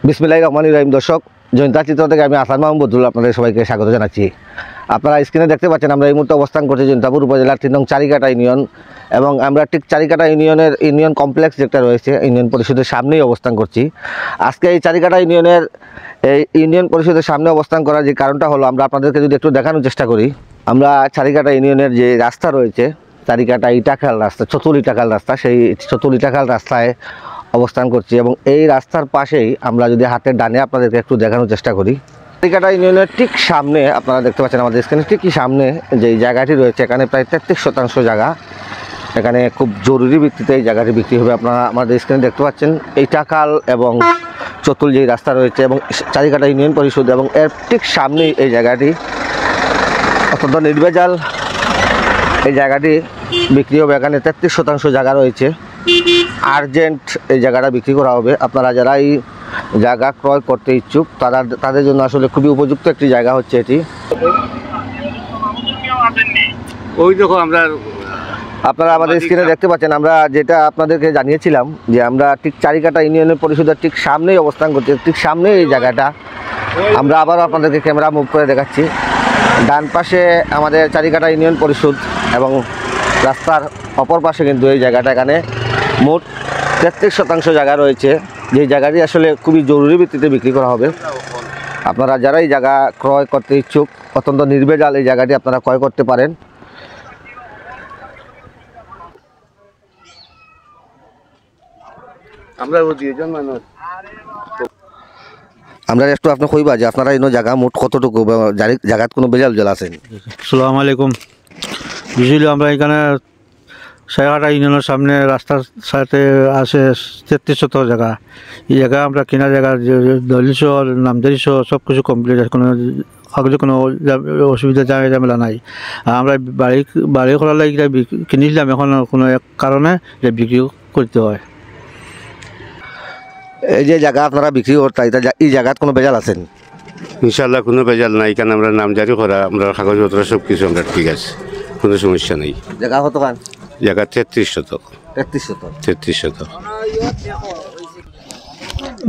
বিসমিল্লাহির রহমানির রহিম। দর্শক, জয়ন্তা চিত্র থেকে আমি আসান মাহমুদ বদরুল আপনাদের সবাইকে স্বাগত জানাচ্ছি। আপনারা স্ক্রিনে দেখতে পাচ্ছেন আমরা এই মুহূর্তে অবস্থান করছি জৈন্তাপুর উপজেলার 3 নং চারিকাটা ইউনিয়ন, এবং আমরা ঠিক চারিকাটা ইউনিয়নের ইউনিয়ন কমপ্লেক্স যেটা রয়েছে ইউনিয়ন পরিষদের সামনেই অবস্থান করছি। আজকে এই চারিকাটা ইউনিয়নের ইউনিয়ন পরিষদের সামনে অবস্থান করার যে কারণটা হলো, আমরা আপনাদেরকে যদি একটু দেখানোর চেষ্টা করি। আমরা চারিকাটা ইউনিয়নের যে রাস্তা রয়েছে, চারিকাটা ইটাখাল রাস্তা, চতুল ইটাখাল রাস্তা, সেই চতুল ইটাখাল রাস্তায় অবস্থান করছি, এবং এই রাস্তার পাশেই আমরা যদি হাতের ডানে আপনাদেরকে একটু দেখানোর চেষ্টা করি, চারিকাটা ইউনিয়নের ঠিক সামনে আপনারা দেখতে পাচ্ছেন আমাদের স্ক্রিনে ঠিকই সামনে যে জায়গাটি রয়েছে, এখানে প্রায় 33% জায়গা, এখানে খুব জরুরি ভিত্তিতে এই জায়গাটি বিক্রি হবে। আপনারা আমাদের স্ক্রিনে দেখতে পাচ্ছেন ইটাখাল এবং চতুল যে রাস্তা রয়েছে এবং চারিকাটা ইউনিয়ন পরিষদ, এবং এর ঠিক সামনেই এই জায়গাটি অত্যন্ত নির্ভেজাল এই জায়গাটি বিক্রি হবে। এখানে 33% জায়গা রয়েছে, আর্জেন্ট এই জায়গাটা বিক্রি করা হবে। আপনারা যারা এই জায়গা ক্রয় করতে ইচ্ছুক তাদের জন্য আসলে খুবই উপযুক্ত একটি জায়গা হচ্ছে এটি। ওই দেখো আপনারা আমাদের স্ক্রিনে দেখতে পাচ্ছেন, আমরা যেটা আপনাদেরকে জানিয়েছিলাম যে আমরা ঠিক চারিকাটা ইউনিয়নের পরিষদের ঠিক সামনেই অবস্থান করছি, ঠিক সামনে এই জায়গাটা। আমরা আবারও আপনাদেরকে ক্যামেরা মুভ করে দেখাচ্ছি। ডান পাশে আমাদের চারিকাটা ইউনিয়ন পরিষদ এবং রাস্তার অপর পাশে কিন্তু এই জায়গাটা, এখানে মোট 33% জায়গা রয়েছে, যে জায়গাটি আসলে খুবই জরুরি ভিত্তিতে বিক্রি করা হবে। আপনারা যারা এই জায়গা ক্রয় করতে ইচ্ছুক, অত্যন্ত নির্ভেজাল এই জায়গাটি আপনারা ক্রয় করতে পারেন। আমরা একটু আপনি কইবা যে আপনারা এই জায়গা মোট কতটুকু, জায়গাত কোনো বেজাল জল আছেন? আসসালামু আলাইকুম। বুঝলি আমরা এখানে সাইহাটা ইউনিয়নের সামনে রাস্তার সাথে আছে 33% জায়গা। এই জায়গা আমরা কেনা জায়গা দলিল সহ নামজারি সহ সব কিছু কমপ্লিট আছে, কোনো কাগজে কোনো অসুবিধা ঝামেলা নাই। আর আমরা বাড়ি করার লাগে কিনেছিলাম, এখন কোনো এক কারণে বিক্রি করতে হয়। এই যে জায়গা আপনারা বিক্রি করতে, এই জায়গাত কোনো বেজাল আছেন? ইনশাল্লাহ কোনো ভেজাল নাই, কারণ আমরা নামজারি করা, আমরা কাগজপত্র সব কিছু আমরা ঠিক আছে, কোনো সমস্যা নেই। জায়গা কত খান? জায়গা 33%। 33%।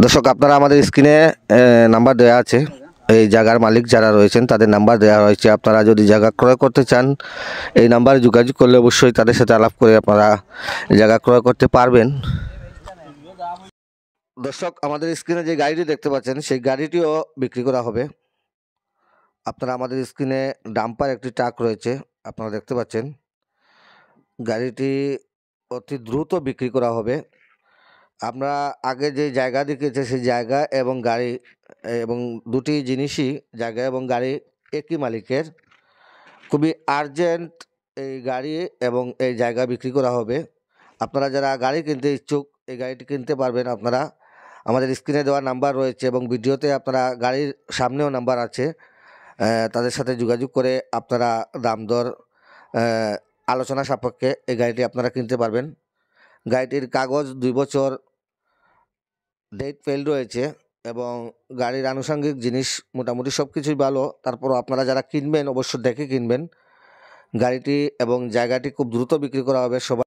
দর্শক, আপনারা আমাদের স্ক্রিনে নাম্বার দেওয়া আছে, এই জায়গার মালিক যারা রয়েছেন তাদের নাম্বার দেওয়া রয়েছে। আপনারা যদি জায়গা ক্রয় করতে চান এই নাম্বারে যোগাযোগ করলে অবশ্যই তাদের সাথে আলাপ করে আপনারা জায়গা ক্রয় করতে পারবেন। দর্শক, আমাদের স্ক্রিনে যে গাড়িটি দেখতে পাচ্ছেন সেই গাড়িটিও বিক্রি করা হবে। আপনারা আমাদের স্ক্রিনে ডাম্পার একটি ট্রাক রয়েছে, আপনারা দেখতে পাচ্ছেন। গাড়িটি অতি দ্রুত বিক্রি করা হবে। আমরা আগে যে জায়গা দেখিয়েছি সেই জায়গা এবং গাড়ি এবং দুটি জিনিসই, জায়গা এবং গাড়ি একই মালিকের। খুবই আর্জেন্ট এই গাড়ি এবং এই জায়গা বিক্রি করা হবে। আপনারা যারা গাড়ি কিনতে ইচ্ছুক এই গাড়িটি কিনতে পারবেন। আপনারা আমাদের স্ক্রিনে দেওয়া নাম্বার রয়েছে এবং ভিডিওতে আপনারা গাড়ির সামনেও নাম্বার আছে, তাদের সাথে যোগাযোগ করে আপনারা দাম দর আলোচনা সাপেক্ষে এই গাড়িটি আপনারা কিনতে পারবেন। গাড়িটির কাগজ 2 বছর ডেট ফেল রয়েছে এবং গাড়ির আনুষঙ্গিক জিনিস মোটামুটি সব কিছুই ভালো। তারপরও আপনারা যারা কিনবেন অবশ্যই দেখে কিনবেন। গাড়িটি এবং জায়গাটি খুব দ্রুত বিক্রি করা হবে। সবাই